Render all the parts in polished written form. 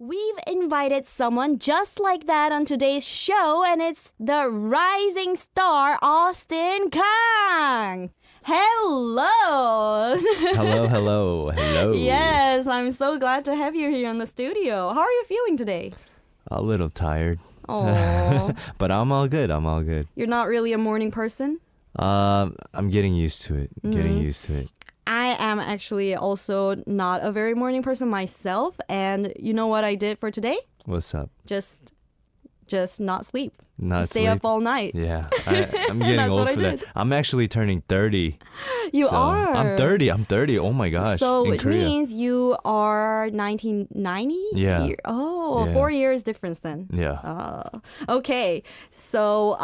We've invited someone just like that on today's show, and it's the rising star, Austin Kang. Hello. Hello. Yes, I'm so glad to have you here in the studio. How are you feeling today? A little tired. Oh. But I'm all good. You're not really a morning person? I'm getting used to it. I am actually also not a very morning person myself, and you know what I did for today? What's up? Just not sleep. Not Stay sleep? up all night. Yeah, I'm getting That's old what I for that. did. I'm actually turning 30. You So, are. I'm 30. Oh my gosh. So in which Korea. means you are 1990? Yeah. Oh, Yeah. 4 years difference then. Yeah. Okay. So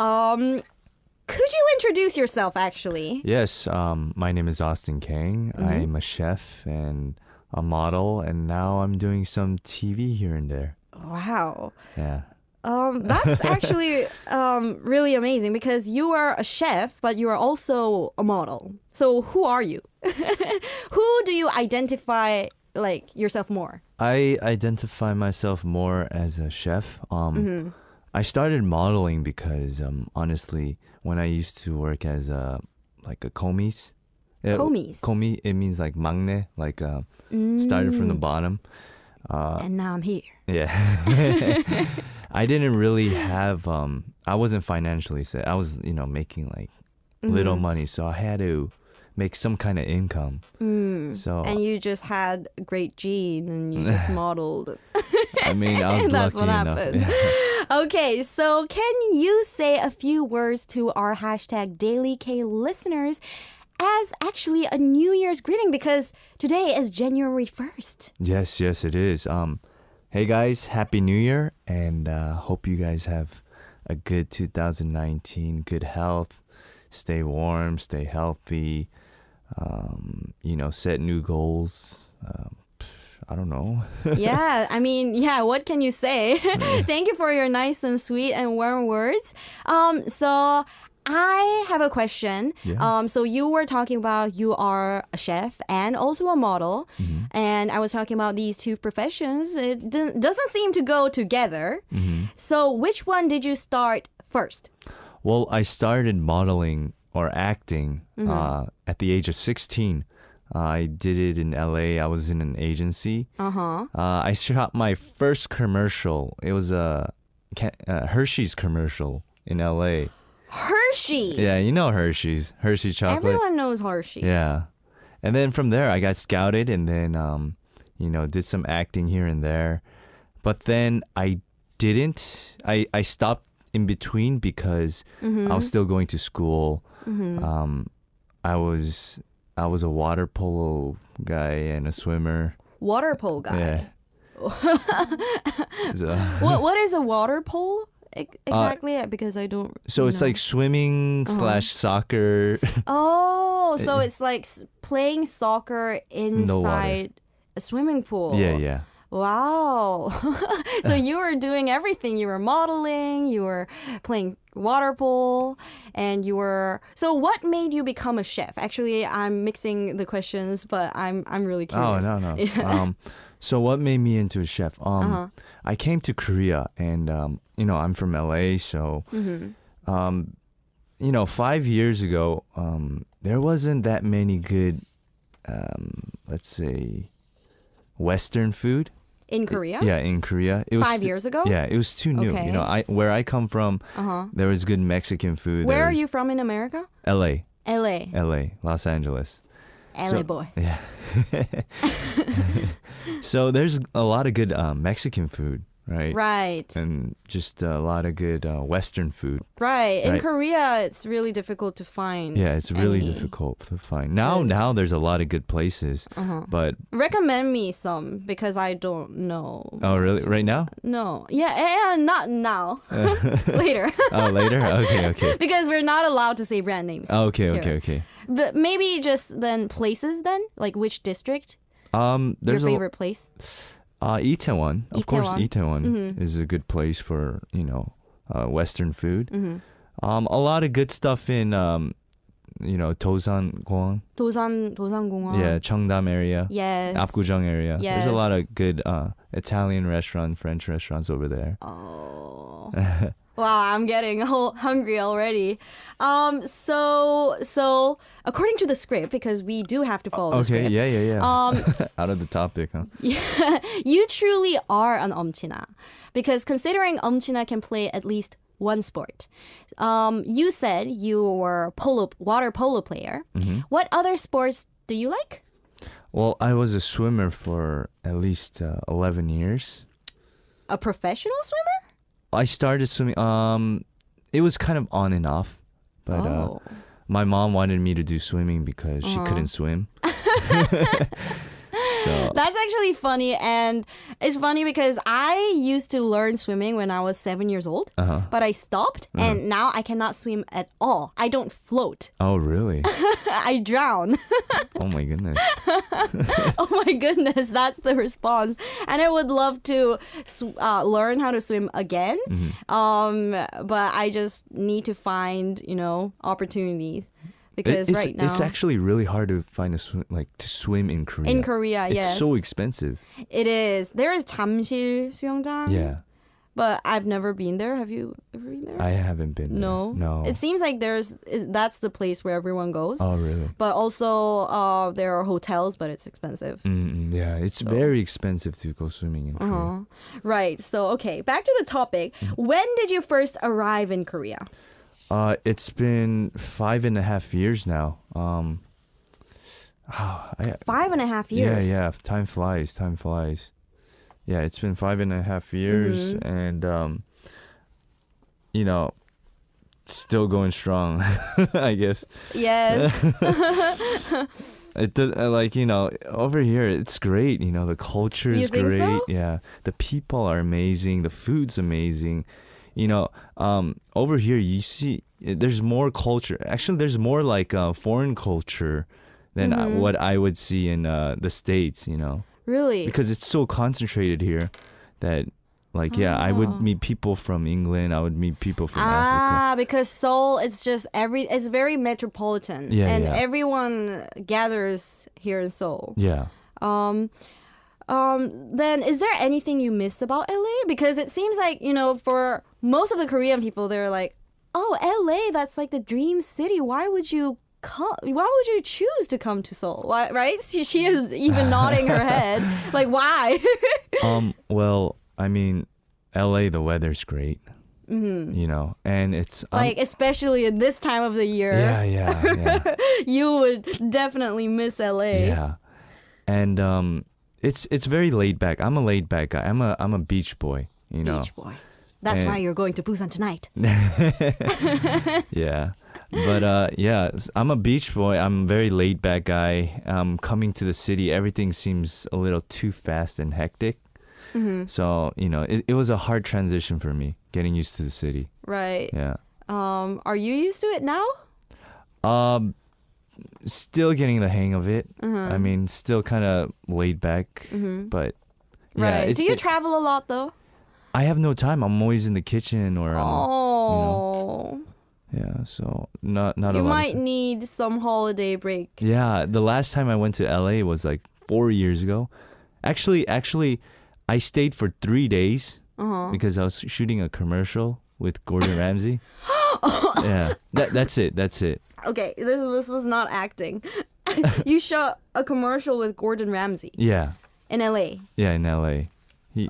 could you introduce yourself actually? Yes. My name is Austin Kang. I'm a chef and a model, and now I'm doing some TV here and there. Wow. Yeah. That's actually really amazing because you are a chef, but you are also a model. So who are you? Who do you identify like yourself more? I identify myself more as a chef. I started modeling because honestly, when I used to work as a komis. Komis? Komi, it means like maknae, like started from the bottom. And now I'm here. Yeah. I didn't really have I wasn't financially set. I was, making like little money, so I had to make some kind of income. So And you just had a great gene and you just modeled. I mean, I was That's lucky what enough. happened. Okay, so can you say a few words to our hashtag DailyK listeners as actually a New Year's greeting, because today is January 1st. Yes, it is. Hey guys, Happy New Year, and hope you guys have a good 2019, good health, stay warm, stay healthy, set new goals. I don't know. Yeah, I mean, what can you say? Thank you for your nice and sweet and warm words. So I have a question. Yeah. So you were talking about you are a chef and also a model. And I was talking about these two professions. It doesn't seem to go together. So which one did you start first? Well, I started modeling or acting at the age of 16. I did it in LA. I was in an agency. I shot my first commercial. It was a Hershey's commercial in LA. Hershey's? Yeah, you know Hershey's chocolate. Everyone knows Hershey's. Yeah. And then from there, I got scouted and then, did some acting here and there. But then I didn't. I stopped in between because I was still going to school. I was a water polo guy and a swimmer. Water polo guy? Yeah. So, What is a water polo? Exactly, because I don't so it's know. like swimming / soccer. Oh, so it's like playing soccer inside a swimming pool. Yeah. Wow. So you were doing everything. You were modeling, you were playing water polo, and you were... So what made you become a chef? Actually, I'm mixing the questions, but I'm really curious. Oh, no. Yeah. So what made me into a chef? I came to Korea and, I'm from LA. So, 5 years ago, there wasn't that many good, let's say, Western food. In Korea? Yeah, in Korea. It was 5 years ago? Yeah, it was too new. Okay. Where I come from, there was good Mexican food. Where are you from in America? LA, LA, Los Angeles. LA boy. Yeah. So there's a lot of good Mexican food, right? Right. And just a lot of good Western food. Right. In Right. Korea, it's really difficult to find. Yeah, it's really any. difficult to find. Now there's a lot of good places, but Recommend me some because I don't know. oh really? Right now? No. Yeah, not now. Later. Oh, later? Okay. Because we're not allowed to say brand names. Okay. here. But maybe just then places then? Like which district? There's Your favorite place? Itaewon. Of course, Itaewon. Itaewon is a good place for, Western food. A lot of good stuff in 도산공원. 도산공원. Yeah, Cheongdam area. Yes. Apgujeong area. Yes. There's a lot of good Italian restaurants, French restaurants over there. Oh. Wow, I'm getting hungry already. So according to the script, because we do have to follow the script. Okay, yeah. Out of the topic, huh? Yeah, you truly are an 엄친아. Because considering 엄친아 can play at least one sport. You said you were water polo player. Mm-hmm. What other sports do you like? Well, I was a swimmer for at least 11 years. A professional swimmer? I started swimming. It was kind of on and off, but my mom wanted me to do swimming because she couldn't swim. So. That's actually funny, and it's funny because I used to learn swimming when I was 7 years old, but I stopped, and now I cannot swim at all. I don't float. Oh, really? I drown. Oh my goodness. Oh my goodness, that's the response. And I would love to learn how to swim again, but I just need to find, opportunities. Because right now it's actually really hard to find to swim in Korea. In Korea, yes. It's so expensive. It is. There is 잠실 수영장. Yeah. But I've never been there. Have you ever been there? I haven't been there. No. It seems like that's the place where everyone goes. Oh, really? But also there are hotels, but it's expensive. Yeah, it's very expensive to go swimming in Korea. Right. So, okay, back to the topic. When did you first arrive in Korea? It's been 5.5 years now. 5.5 years? Yeah. Time flies. Yeah, it's been 5.5 years, and still going strong. I guess. Yes. It does, over here it's great. The culture is You think great. so? Yeah, the people are amazing. The food's amazing. Over here you see there's more culture. Actually, there's more like foreign culture than what I would see in the States. Really? Because it's so concentrated here that I would meet people from England. I would meet people from Africa. Because Seoul, it's just it's very metropolitan. Yeah, and yeah. everyone gathers here in Seoul. Yeah. Then is there anything you miss about LA? Because it seems like, for most of the Korean people, they're like, oh, LA, that's like the dream city. Why would you choose to come to Seoul? Why, right? She is even nodding her head. Like, why? Well, I mean, LA, the weather's great. And it's especially in this time of the year. Yeah. You would definitely miss LA. Yeah. And it's very laid back. I'm a laid back guy. I'm a beach boy, Beach boy. That's why you're going to Busan tonight. Yeah. But I'm a beach boy. I'm a very laid back guy. Coming to the city, everything seems a little too fast and hectic. So, it was a hard transition for me, getting used to the city. Right. Yeah. Are you used to it now? Still getting the hang of it. I mean, still kind of laid back, but yeah. Right. Do you travel a lot though? I have no time. I'm always in the kitchen or yeah, so not a lot. You might need some holiday break. Yeah, the last time I went to LA was like 4 years ago. Actually, I stayed for 3 days because I was shooting a commercial with Gordon Ramsay. Yeah, that's it. Okay, this was not acting. You shot a commercial with Gordon Ramsay. Yeah. In LA. Yeah, in LA.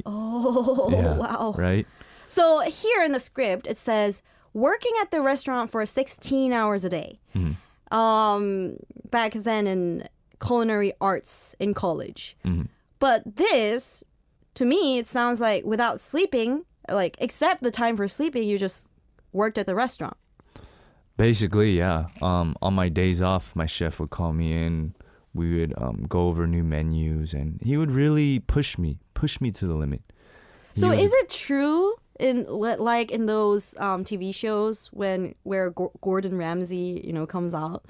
Wow. Right? So here in the script, it says, working at the restaurant for 16 hours a day. Back then in culinary arts in college. But this, to me, it sounds like without sleeping, except the time for sleeping, you just worked at the restaurant. Basically, yeah. On my days off, my chef would call me in. We would go over new menus, and he would really push me to the limit. So is it true in those TV shows where Gordon Ramsay, comes out,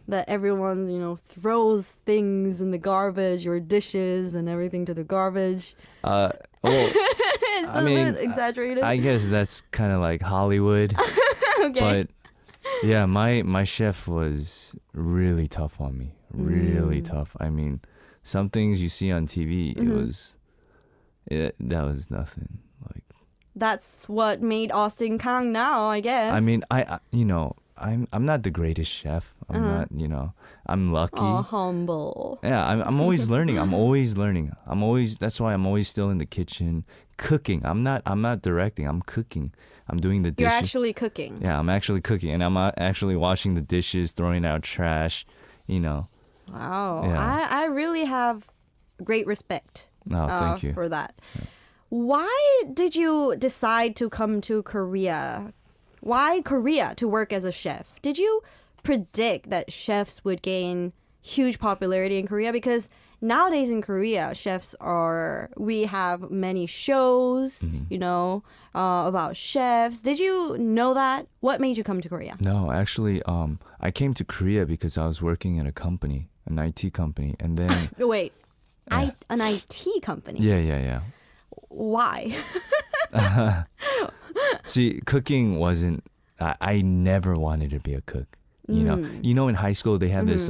that everyone, throws things in the garbage or dishes and everything to the garbage? Well, it's a bit exaggerated. I guess that's kind of like Hollywood. Okay. But Yeah, my chef was really tough on me. Really tough. I mean, some things you see on TV, that was nothing. Like, That's what made Austin Kang now, I guess. I mean, I'm not the greatest chef. I'm not, I'm lucky. Oh, humble. Yeah, I'm always learning. I'm always learning. That's why I'm always still in the kitchen cooking. I'm not directing. I'm cooking. I'm doing the dishes. You're actually cooking. Yeah, I'm actually cooking, and I'm actually washing the dishes, throwing out trash. Wow. Yeah. I really have great respect Thank you. for that. Yeah. Why did you decide to come to Korea? Why Korea to work as a chef? Did you predict that chefs would gain huge popularity in Korea? Because nowadays in Korea, we have many shows, about chefs. Did you know that? What made you come to Korea? No, actually, I came to Korea because I was working at a company, an IT company, and then Wait, an IT company? yeah. Why? See, cooking wasn't. I never wanted to be a cook. In high school they had this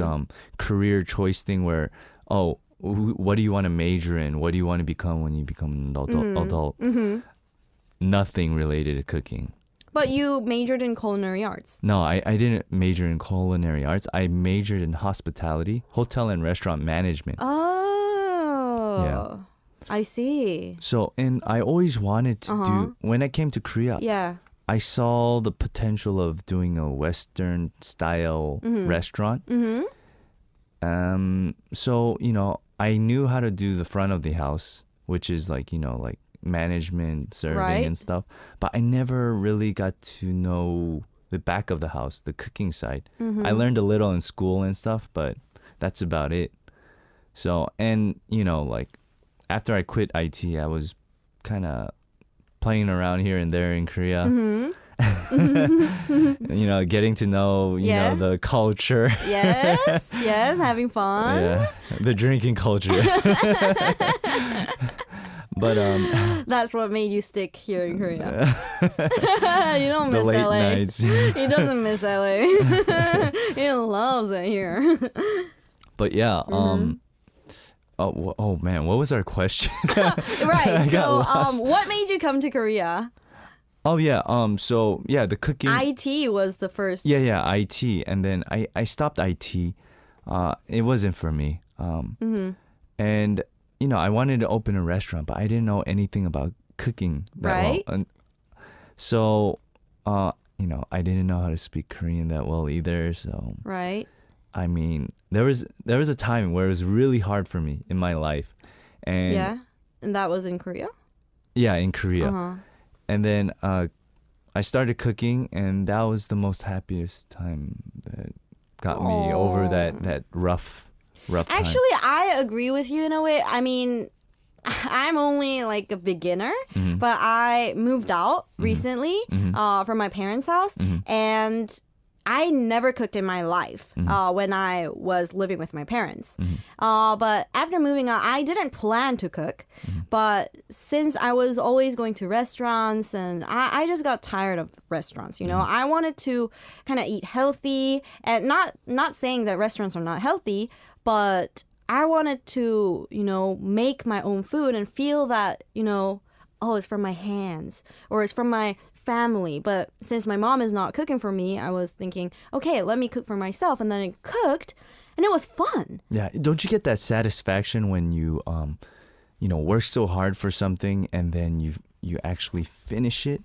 career choice thing where, what do you want to major in? What do you want to become when you become an adult? Mm-hmm. Nothing related to cooking. But you majored in culinary arts. No, I didn't major in culinary arts. I majored in hospitality, hotel and restaurant management. Oh. Yeah. I see. So, and I always wanted to do, when I came to Korea, Yeah. I saw the potential of doing a Western style restaurant. Mm-hmm. So, I knew how to do the front of the house, which is like management, serving and stuff. But I never really got to know the back of the house, the cooking side. Mm-hmm. I learned a little in school and stuff, but that's about it. So, and, after I quit IT, I was kind of playing around here and there in Korea. Mm-hmm. Getting to know, the culture. Yes, having fun. Yeah, the drinking culture. But that's what made you stick here in Korea. You don't miss the late LA. Nights. He doesn't miss LA. He loves it here. But yeah, Oh man, what was our question? Right. So, what made you come to Korea? Oh yeah. So yeah, the cooking. IT was the first. Yeah. IT, and then I stopped IT. It wasn't for me. And I wanted to open a restaurant, but I didn't know anything about cooking that well. And so, I didn't know how to speak Korean that well either. So. Right. I mean, there was a time where it was really hard for me in my life, and that was in Korea. Yeah, in Korea, and then I started cooking, and that was the most happiest time that got me over that rough time. Actually, I agree with you in a way. I mean, I'm only like a beginner, but I moved out recently from my parents' house, and I never cooked in my life when I was living with my parents. But after moving out, I didn't plan to cook. But since I was always going to restaurants, and I just got tired of restaurants, I wanted to kind of eat healthy, and not saying that restaurants are not healthy, but I wanted to, make my own food and feel that, it's from my hands, or it's from my family. But since my mom is not cooking for me, I was thinking, okay, let me cook for myself. And then I cooked, and it was fun. Yeah, don't you get that satisfaction when you work so hard for something, and then you actually finish it?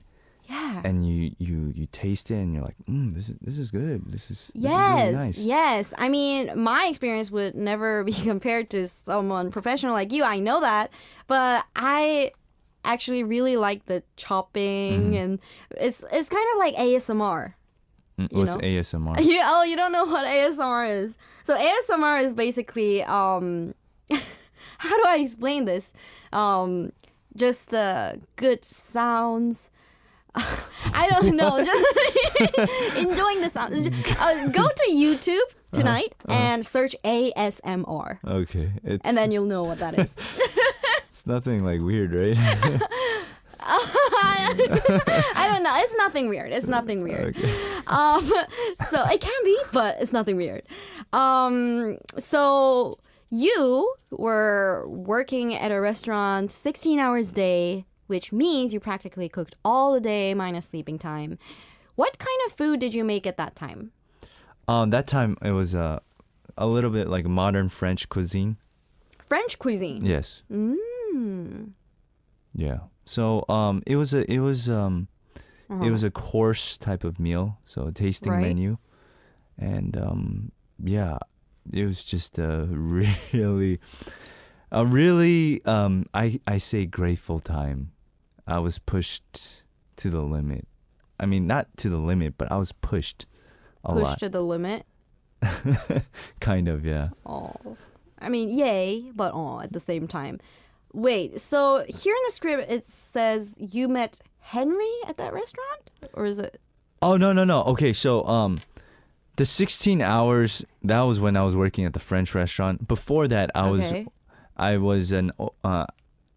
Yeah. And you taste it, and you're like, this is good. This is really nice. Yes. I mean, my experience would never be compared to someone professional like you. I know that, but I actually really like the chopping, and it's kind of like ASMR. What's ASMR? You don't know what ASMR is? So ASMR is basically how do I explain this? Just the good sounds. I don't know. Just enjoying the sounds. Go to YouTube tonight and search ASMR. Okay. And then you'll know what that is. It's nothing like weird, right? I don't know. It's nothing weird. It's nothing weird. Okay. So it can be, but it's nothing weird. So you were working at a restaurant 16 hours a day, which means you practically cooked all the day minus sleeping time. What kind of food did you make at that time? That time it was a little bit like modern French cuisine. French cuisine. Yes. Yeah. So it was a course type of meal, so a tasting Right. menu, and yeah, it was just a really I say grateful time. I was pushed to the limit. I mean, not to the limit, but I was pushed a Pushed lot. to the limit. Kind of, yeah. Oh, I mean, yay, but oh, at the same time. Wait, so here in the script it says you met Henry at that restaurant, or is it? Oh no. Okay, so the 16 hours, that was when I was working at the French restaurant. Before that, Okay. I was an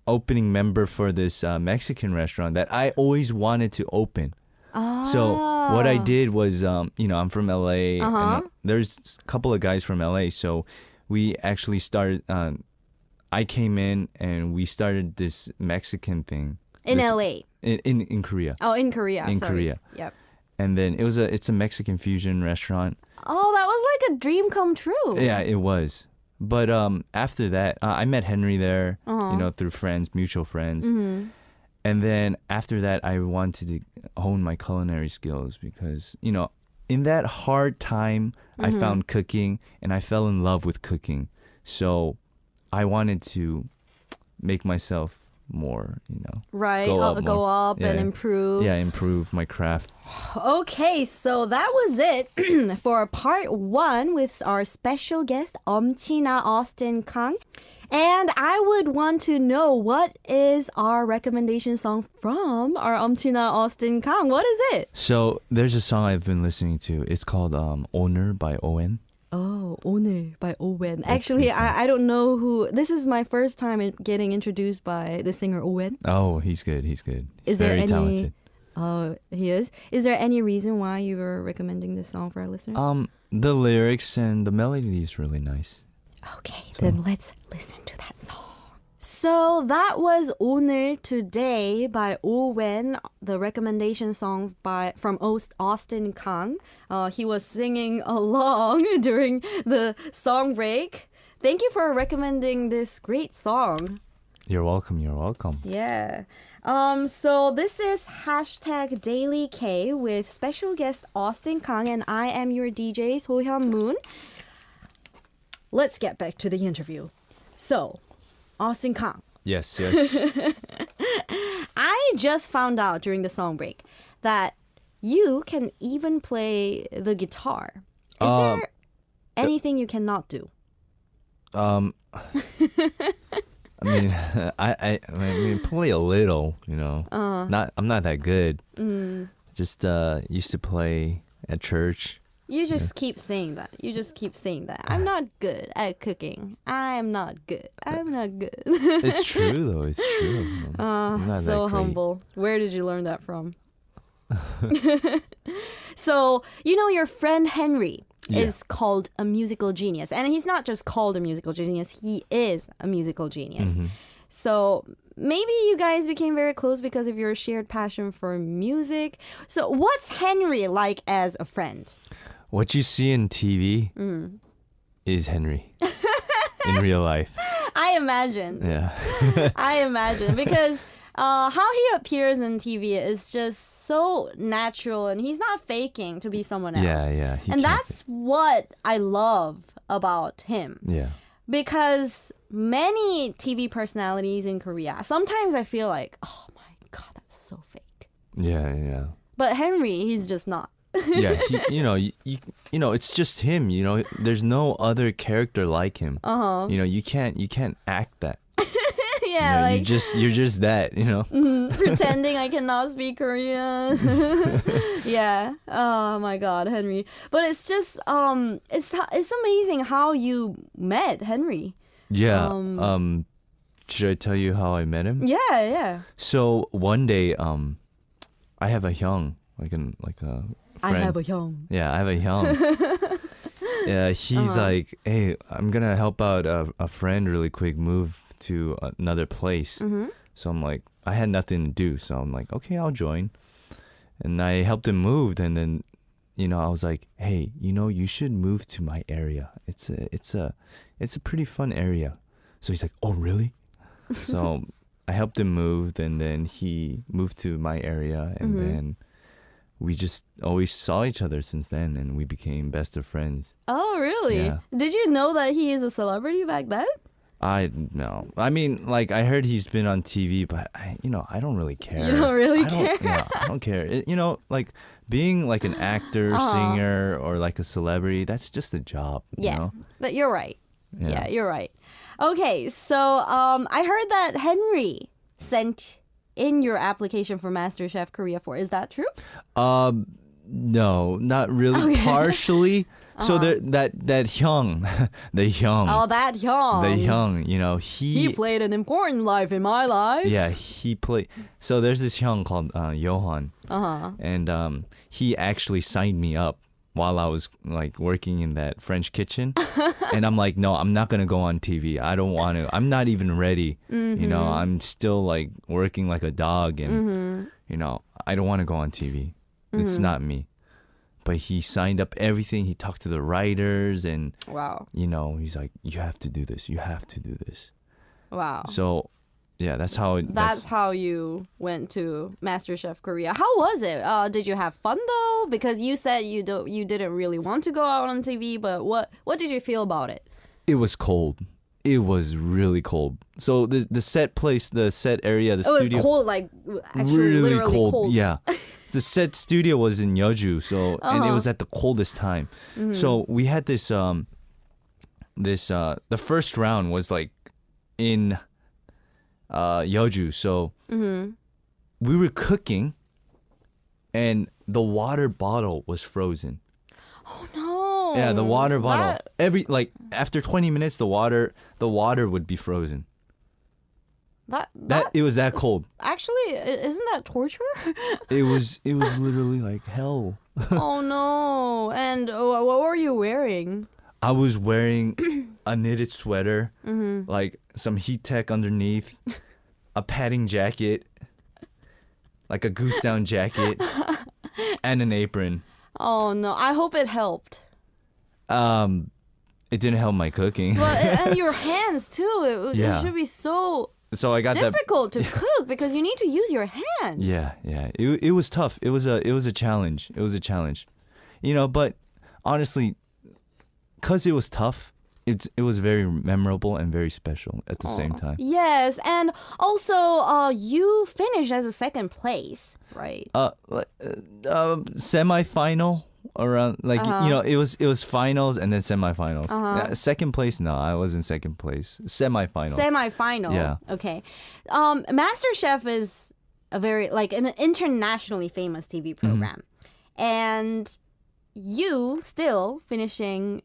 opening member for this Mexican restaurant that I always wanted to open. So what I did was, I'm from LA, and there's a couple of guys from LA, so we actually started. I came in and we started this Mexican thing In this- LA. in Korea, Oh, in Korea. In sorry. Korea. Yep. and then it's a Mexican fusion restaurant. Oh, that was like a dream come true. Yeah, it was. But after that, I met Henry there, through friends, mutual friends. Mm-hmm. And then after that, I wanted to hone my culinary skills because, in that hard time, I found cooking and I fell in love with cooking. So I wanted to make myself more, Right. Go up Go more. up and Yeah. improve. Yeah, improve my craft. Okay, so that was it for part 1 with our special guest, Omchina Austin Kang. And I would want to know, what is our recommendation song from our Omchina Austin Kang? What is it? So there's a song I've been listening to. It's called Owner by Owen. Oh, 오늘 by Owen. Actually, I don't know who. This is my first time getting introduced by the singer Owen. Oh, he's good. He's good. He's Is there very any- talented. Oh, he is. Is there any reason why you were recommending this song for our listeners? The lyrics and the melody is really nice. Okay, then let's listen to that song. So that was 오늘 Today by Owen, the recommendation song from Austin Kang. He was singing along during the song break. Thank you for recommending this great song. You're welcome. You're welcome. Yeah. So this is #DailyK with special guest Austin Kang, and I am your DJ Sohyun Moon. Let's get back to the interview. So, Austin Kang, Yes, yes. I just found out during the song break that you can even play the guitar. Is there anything you cannot do? I mean, I mean, play a little, I'm not that good. Just used to play at church. You just keep saying that. You just keep saying that. I'm not good at cooking. I'm not good. I'm not good. It's true though. It's true. I'm not So that great. humble. Where did you learn that from? So, your friend Henry is called a musical genius. And he's not just called a musical genius, he is a musical genius. So maybe you guys became very close because of your shared passion for music. So what's Henry like as a friend? What you see in TV is Henry in real life. I imagine. Yeah. I imagine because how he appears in TV is just so natural, and he's not faking to be someone else. Yeah. he And can't that's what I love about him. be- Yeah. Because many TV personalities in Korea, sometimes I feel like, oh my God, that's so fake. Yeah. But Henry, he's just not. Yeah, it's just him. There's no other character like him. You can't act that. Yeah, You're just that. pretending I cannot speak Korean. Yeah. Oh my God, Henry. But it's just it's amazing how you met Henry. Yeah. Should I tell you how I met him? Yeah, yeah. So one day, I have a hyung, like a I friend. have a young. Yeah, I have a hyung. Yeah, he's like, hey, I'm gonna help out a friend really quick, move to another place. So I'm like, I had nothing to do, so I'm like, okay, I'll join. And I helped him move, and then, I was like, hey, you should move to my area. It's a pretty fun area. So he's like, oh, really? So I helped him move, and then he moved to my area, and then we just always saw each other since then, and we became best of friends. Oh, really? Yeah. Did you know that he is a celebrity back then? I know. I mean, like, I heard he's been on TV, but I don't really care. You don't really care? No, I don't care. Like being like an actor, singer, or like a celebrity, that's just a job. Yeah, You know? but you're right. Yeah, you're right. Okay, so I heard that Henry sent in your application for MasterChef Korea 4. Is that true? No, not really. Okay. Partially. So that Hyung, the Hyung. Oh, that Hyung. The Hyung, He played an important life in my life. Yeah, he played. So there's this Hyung called Johan. And he actually signed me up while I was like working in that French kitchen. And I'm like, no, I'm not going to go on TV. I don't want to. I'm not even ready. I'm still like working like a dog, and I don't want to go on TV. It's not me. But he signed up everything. He talked to the writers, and Wow. He's like, you have to do this. You have to do this. Wow. So, yeah, that's how. That's how you went to MasterChef Korea. How was it? Did you have fun though? Because you said you didn't really want to go out on TV, but what did you feel about it? It was cold. It was really cold. So the set place, the set area, the It studio. was cold, like actually really literally cold. Yeah. The set studio was in Yeoju, so and it was at the coldest time. So we had this the first round was like in Yeoju. So we were cooking, and the water bottle was frozen. Oh no. Yeah, the water bottle. After 20 minutes, the water would be frozen. That It was that cold. Actually, isn't that torture? It was literally like hell. Oh no. And what were you wearing? I was wearing a knitted sweater, like some heat tech underneath, a padding jacket, like a goose down jacket, and an apron. Oh no. I hope it helped. It didn't help my cooking. But and your hands too. It should be so So I got difficult to cook because you need to use your hands. Yeah. It was tough. It was a challenge. It was a challenge. But honestly, cuz it was tough, it was very memorable and very special at the same time. Yes, and also you finished as a second place, right? Semi-final around it was finals and then semifinals. Second place, no, I was in second place. Semi-final. Semi-final. Yeah. Okay. MasterChef is a very an internationally famous TV program, and you still finishing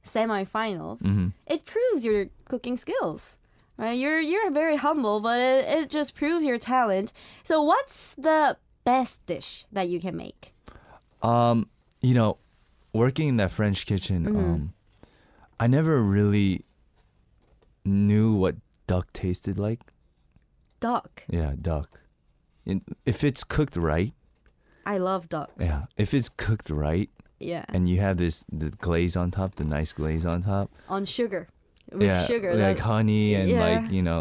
semifinals. It proves your cooking skills. Right? You're very humble, but it just proves your talent. So, what's the best dish that you can make? Working in that French kitchen, I never really knew what duck tasted like. Duck. Yeah, duck. If it's cooked right. I love ducks. Yeah, if it's cooked right. Yeah. And you have the glaze on top, the nice glaze on top. On sugar. With sugar. Like honey and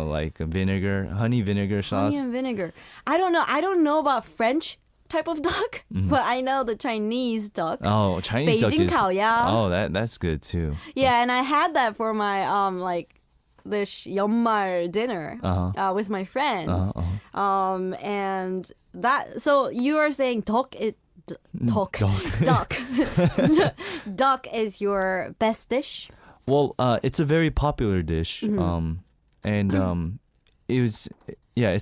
like a vinegar, honey vinegar sauce. Honey and vinegar. I don't know about French type of duck, but I know the Chinese duck. Oh, Chinese duck is. 北京烤鸭. Oh, that's good too. Yeah, and I had that for my this 연말 dinner with my friends. And that. So you are saying duck is. Duck. Duck is your best dish? Well, it's a very popular dish. It's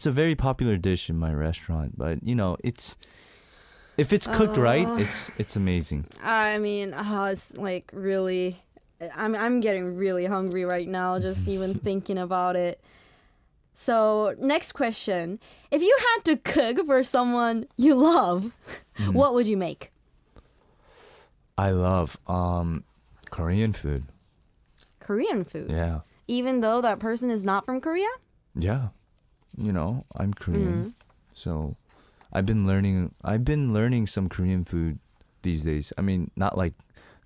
a very popular dish in my restaurant. But if it's cooked right, it's amazing. I mean, it's like really. I'm getting really hungry right now just even thinking about it. So next question. If you had to cook for someone you love, what would you make? I love Korean food. Korean food? Yeah. Even though that person is not from Korea? Yeah. I'm Korean. So I've been learning some Korean food these days. I mean, not like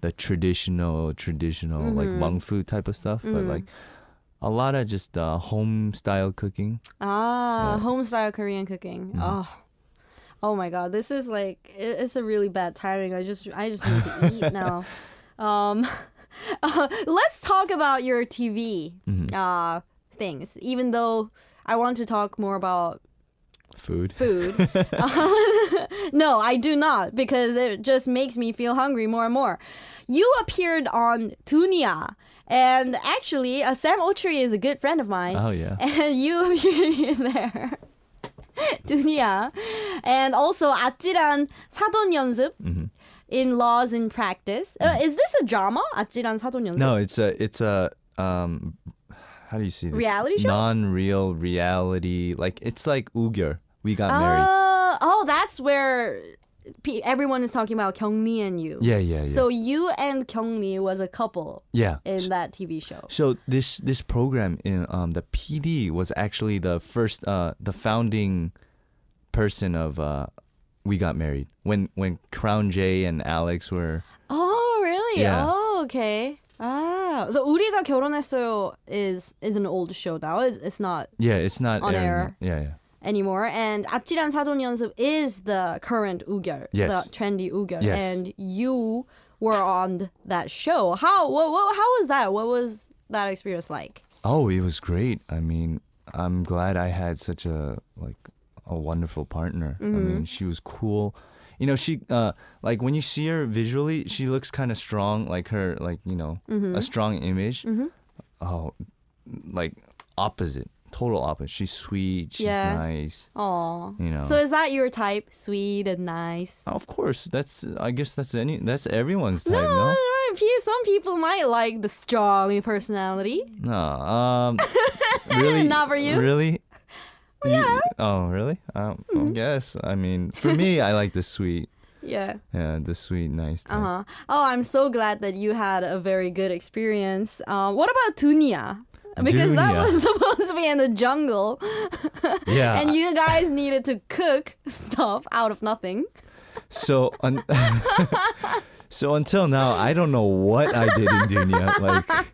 the traditional like Hmong food type of stuff, but like a lot of just home style cooking. Home style Korean cooking. Oh my God, this is like it's a really bad timing. I just need to eat now. Let's talk about your TV things. Even though I want to talk more about Food. No, I do not, because it just makes me feel hungry more and more. You appeared on Dunia, and actually, Sam Ochri is a good friend of mine. Oh yeah. And you appeared there. Dunia. And also 아찔한 사돈 연습 in Laws in Practice. Is this a drama? 아찔한 사돈 연습? No, it's a how do you see this? Reality show? Non-real reality. Like it's like Ugyur. We got married. Oh, that's where everyone is talking about Kyungmi and you. Yeah. So you and Kyungmi was a couple. Yeah. In that TV show. So this program in the PD was actually the first the founding person of We Got Married when Crown J and Alex were. Oh really? Yeah. Oh okay. So 우리가 결혼했어요 is an old show now. It's not. Yeah, it's not on airing air. Yeah. Anymore. And 아찔한 사돈 연습 is the current Ugyur, Yes. the trendy Ugyur. Yes. And you were on that show. How was that? What was that experience like? Oh, it was great. I mean, I'm glad I had such a wonderful partner. I mean, she was cool. She like when you see her visually, she looks kind of strong, like her a strong image. Oh, like opposite. Total opposite. She's sweet. She's nice. Aw. So is that your type? Sweet and nice? Of course. I guess that's everyone's type, no? No. Some people might like the strong personality. No. Really? Not for you? Really? Yeah. Oh, really? I guess. I mean, for me, I like the sweet. Yeah. Yeah, the sweet, nice type. Oh, I'm so glad that you had a very good experience. What about Dunia? Because that was supposed to be in the jungle. Yeah. And you guys needed to cook stuff out of nothing. So until now, I don't know what I did in Dunia. Like,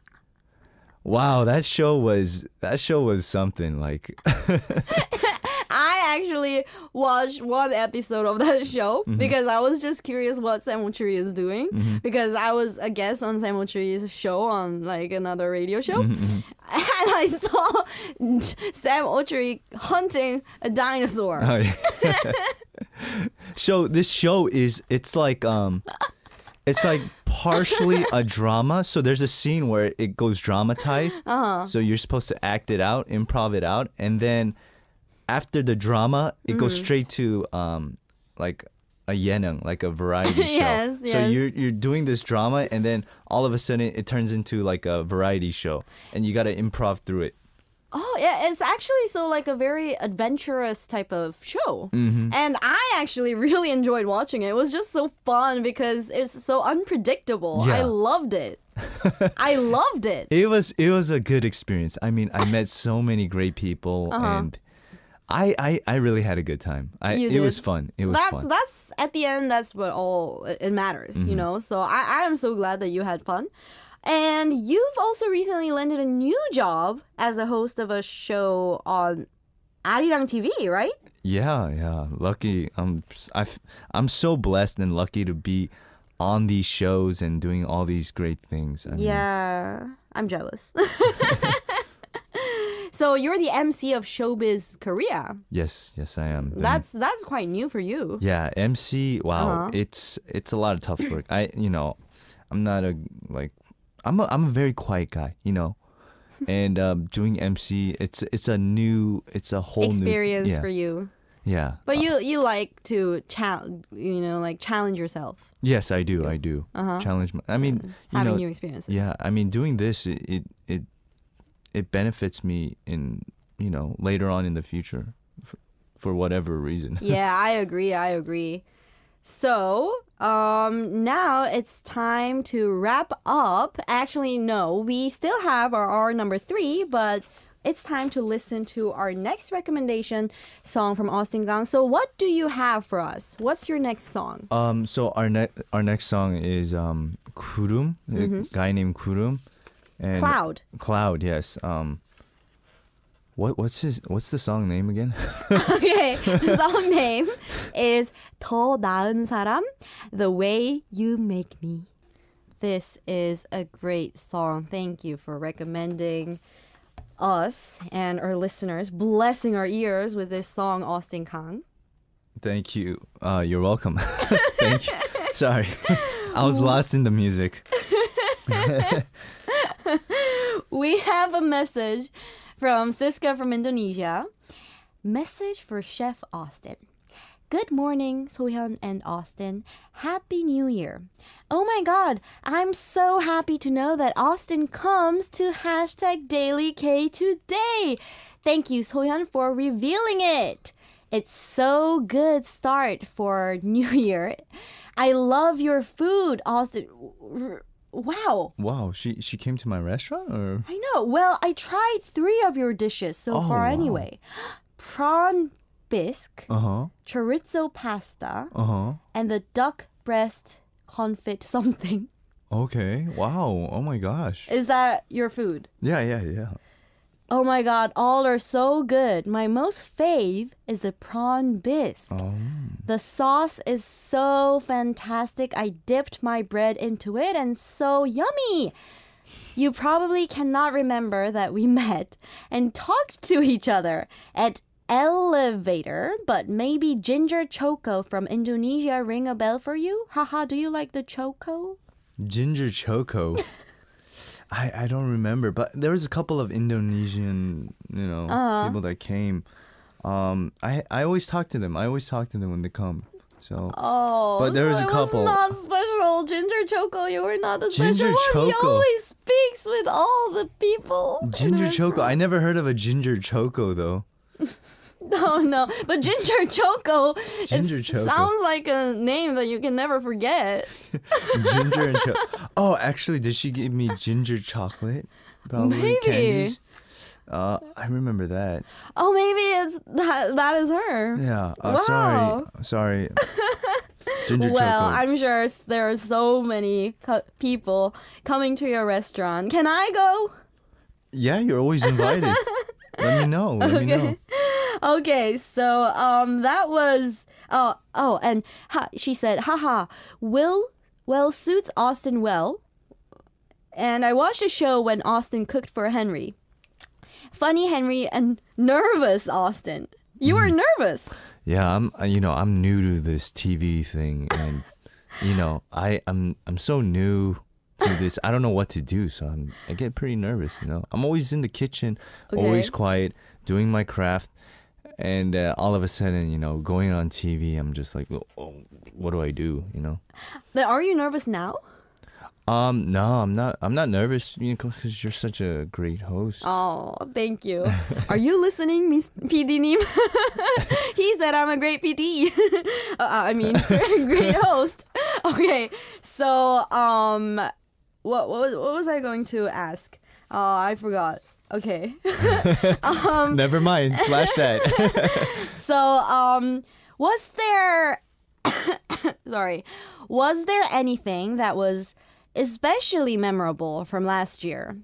wow, that show was something. Like, I actually watched one episode of that show because I was just curious what Sam Ochri is doing, because I was a guest on Sam Ochri's show on like another radio show, and I saw Sam Ochri hunting a dinosaur. oh, yeah. So this show it's like partially a drama. So there's a scene where it goes dramatized. So you're supposed to act it out, improv it out, and then after the drama, it goes straight to like a yeonang, like a variety show. Yes. So you're doing this drama, and then all of a sudden it turns into like a variety show, and you got to improv through it. Oh, yeah, it's actually so like a very adventurous type of show. And I actually really enjoyed watching it. It was just so fun because it's so unpredictable. Yeah. I loved it. I loved it. It was a good experience. I mean, I met so many great people, and I really had a good time. It was fun. It was fun. That's at the end, that's what all it matters, you know? So I am so glad that you had fun. And you've also recently landed a new job as a host of a show on Arirang TV, right? Yeah. Lucky. I'm so blessed and lucky to be on these shows and doing all these great things. Yeah, I'm jealous. So you're the MC of Showbiz Korea. Yes, I am. That's quite new for you. Yeah, MC. Wow, it's a lot of tough work. I'm not I'm a very quiet guy, and doing MC, it's a whole experience new for you. Yeah. But you like to challenge yourself. Yes, I do. I do. Challenge. I mean, having new experiences. Yeah, I mean, doing this, it benefits me in later on in the future for whatever reason. Yeah, I agree. So, now it's time to wrap up. Actually, no, we still have our number 3, but it's time to listen to our next recommendation song from Austin Kang. So what do you have for us? What's your next song? So our next song is Kurum, a guy named Kurum. And Cloud, yes. What's the song name again? Okay, the song name is 더 나은 사람, The Way You Make Me. This is a great song. Thank you for recommending us and our listeners, blessing our ears with this song, Austin Kang. Thank you. You're welcome. Thank you. Sorry. I was lost in the music. We have a message from Siska from Indonesia. Message for Chef Austin. Good morning, Sohyun and Austin. Happy New Year. Oh my God, I'm so happy to know that Austin comes to #DailyK today. Thank you, Sohyun, for revealing it. It's so good start for New Year. I love your food, Austin. Wow. Wow, she came to my restaurant or? I know. Well, I tried 3 of your dishes so far anyway. Prawn bisque, chorizo pasta, and the duck breast confit something. Okay. Wow. Oh my gosh. Is that your food? Yeah. Oh my God, all are so good. My most fave is the prawn bisque. Oh. The sauce is so fantastic. I dipped my bread into it and so yummy. You probably cannot remember that we met and talked to each other at Elevator, but maybe ginger choco from Indonesia ring a bell for you? Haha, do you like the choco? Ginger choco. I don't remember, but there was a couple of Indonesian, people that came. I always talk to them. When they come. So, but there was a couple. It was not special. Ginger choco, you were not the Ginger special one. He choco. always speaks with all the people. Ginger choco. I never heard of a ginger choco though. No, but ginger choco. Ginger it choco. Sounds like a name that you can never forget. Ginger and choco. Oh, actually, did she give me ginger chocolate? Probably Maybe. candies. I remember that. Oh, maybe it's that is her. Yeah. Wow. Sorry. Ginger well, choco. I'm sure there are so many people coming to your restaurant. Can I go? Yeah, you're always invited. Let me know. Okay, so that was and she said, haha, well suits Austin well. And I watched a show when Austin cooked for Henry. Funny Henry and nervous Austin. You were nervous. Yeah, I'm new to this TV thing, and I'm so new to this. I don't know what to do, so I get pretty nervous. I'm always in the kitchen, always quiet, doing my craft, and all of a sudden, going on TV, I'm just like, oh, what do I do? Are you nervous now? No, I'm not. I'm not nervous, because you're such a great host. Oh, thank you. Are you listening, Miss PD-님? He said I'm a great PD. Great host. Okay, so what was I going to ask? I forgot. Okay. Never mind. Slash that. So was there? Was there anything that was especially memorable from last year?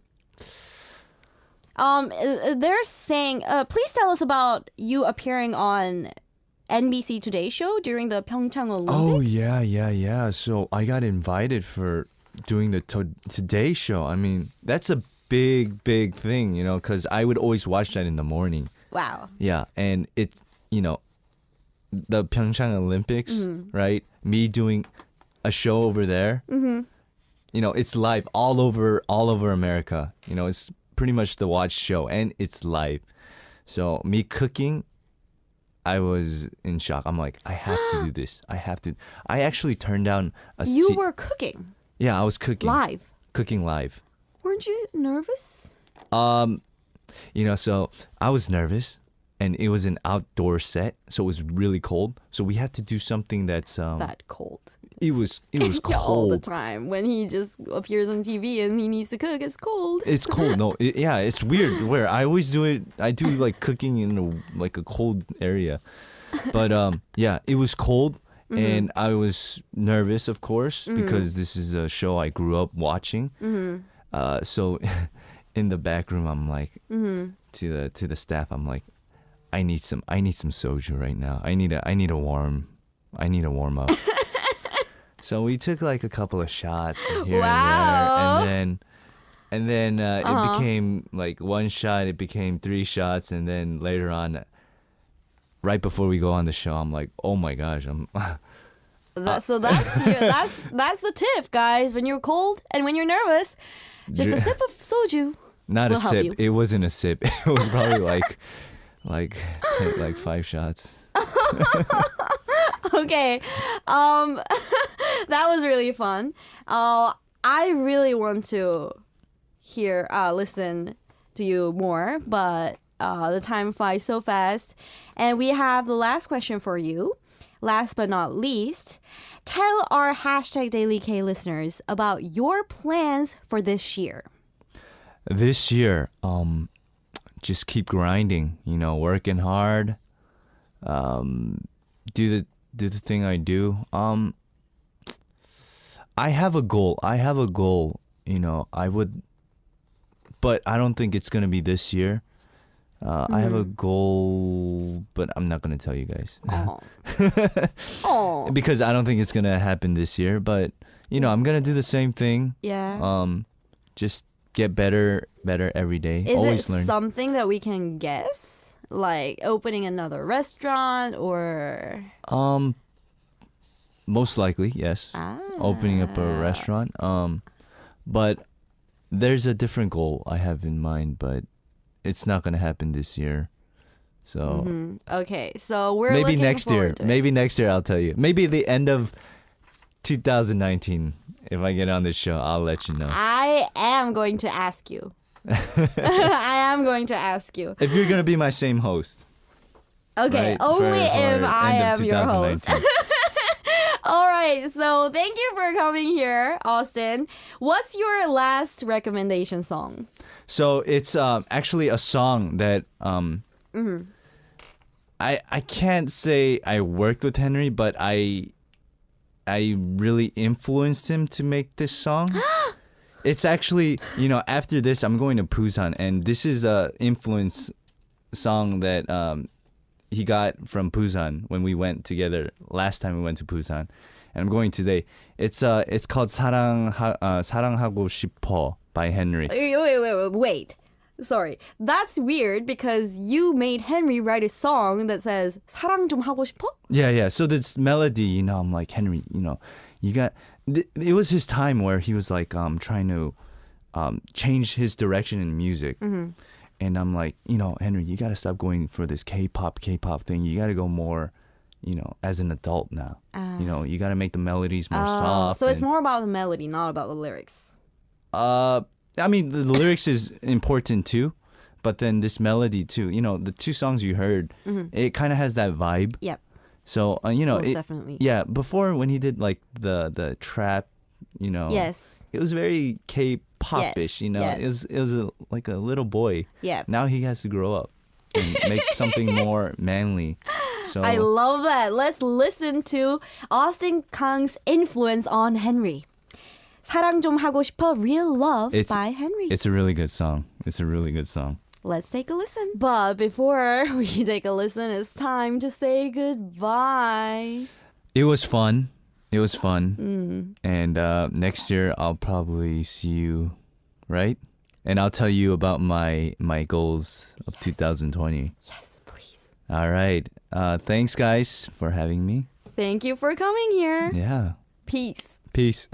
They're saying, please tell us about you appearing on NBC Today show during the Pyeongchang Olympics. Oh, yeah. So I got invited for doing the Today show. I mean, that's a big thing, because I would always watch that in the morning. Wow. Yeah, and it's, the Pyeongchang Olympics, right? Me doing a show over there. Mm-hmm. It's live all over America. It's pretty much the watch show, and it's live. So me cooking, I was in shock. I'm like, I have to do this. I actually turned down a seat. You were cooking? Yeah, I was cooking. Live? Cooking live. Weren't you nervous? So I was nervous, and it was an outdoor set, so it was really cold. So we had to do something that's That cold. It was cold All the time. When he just appears on TV and he needs to cook, it's cold. It's cold. No, it's weird. Where I always do it. I do like cooking in a cold area, but it was cold, and I was nervous, of course, because this is a show I grew up watching. So in the back room, I'm like to the staff, I'm like, I need some soju right now. I need a warm up. So we took like a couple of shots here Wow. and there, and then it became like one shot. It became 3 shots, and then later on, right before we go on the show, I'm like, oh my gosh, That's the tip, guys. When you're cold and when you're nervous, just a sip of soju. not a will help sip. you. It wasn't a sip. It was probably like 5 shots. Okay, that was really fun. I really want to listen to you more, but the time flies so fast. And we have the last question for you. Last but not least, tell our #DailyK listeners about your plans for this year. This year, just keep grinding. Working hard. Do the thing I do. I have a goal. I would, but I don't think it's gonna be this year. I have a goal, but I'm not gonna tell you guys. Oh, Because I don't think it's gonna happen this year. But I'm gonna do the same thing. yeah. Just get better every day. Is Always it learn. something that we can guess? Like opening another restaurant or Most likely, yes. Opening up a restaurant. But there's a different goal I have in mind, but it's not gonna happen this year. So Okay, so we're maybe looking next year. forward to it. Maybe next year I'll tell you. Maybe the end of 2019. If I get on this show, I'll let you know. I am going to ask you. I am going to ask you. If you're gonna be my same host. Okay, right, only for if I end of am your host. 2019. All right, so thank you for coming here, Austin. What's your last recommendation song? So it's actually a song that I can't say I worked with Henry, but I really influenced him to make this song. It's actually, after this, I'm going to Busan, and this is a influence song that he got from Busan when we went together last time we went to Busan, and I'm going today. It's called 사랑하고 싶어 by Henry. Wait. Sorry. That's weird because you made Henry write a song that says 사랑 좀 하고 싶어? Yeah. So this melody, I'm like, Henry, you got. It was his time where he was like trying to change his direction in music. And I'm like, Henry, you got to stop going for this K-pop thing. You got to go more, as an adult now. You got to make the melodies more soft. So it's more about the melody, not about the lyrics. I mean, the lyrics is important too, but then this melody too. The 2 songs you heard, it kind of has that vibe. Yep. So Most definitely. Yeah, before when he did like the trap, Yes. it was very K-pop-ish. Yes. It was like a little boy. Yeah. Now he has to grow up and make something more manly. So I love that. Let's listen to Austin Kang's influence on Henry. 사랑 좀 하고 싶어, Real Love by Henry. It's a really good song. Let's take a listen. But before we take a listen, it's time to say goodbye. It was fun. And next year I'll probably see you, right? And I'll tell you about my goals of 2020. Yes, please. All right. Thanks, guys, for having me. Thank you for coming here. Yeah. Peace. Peace.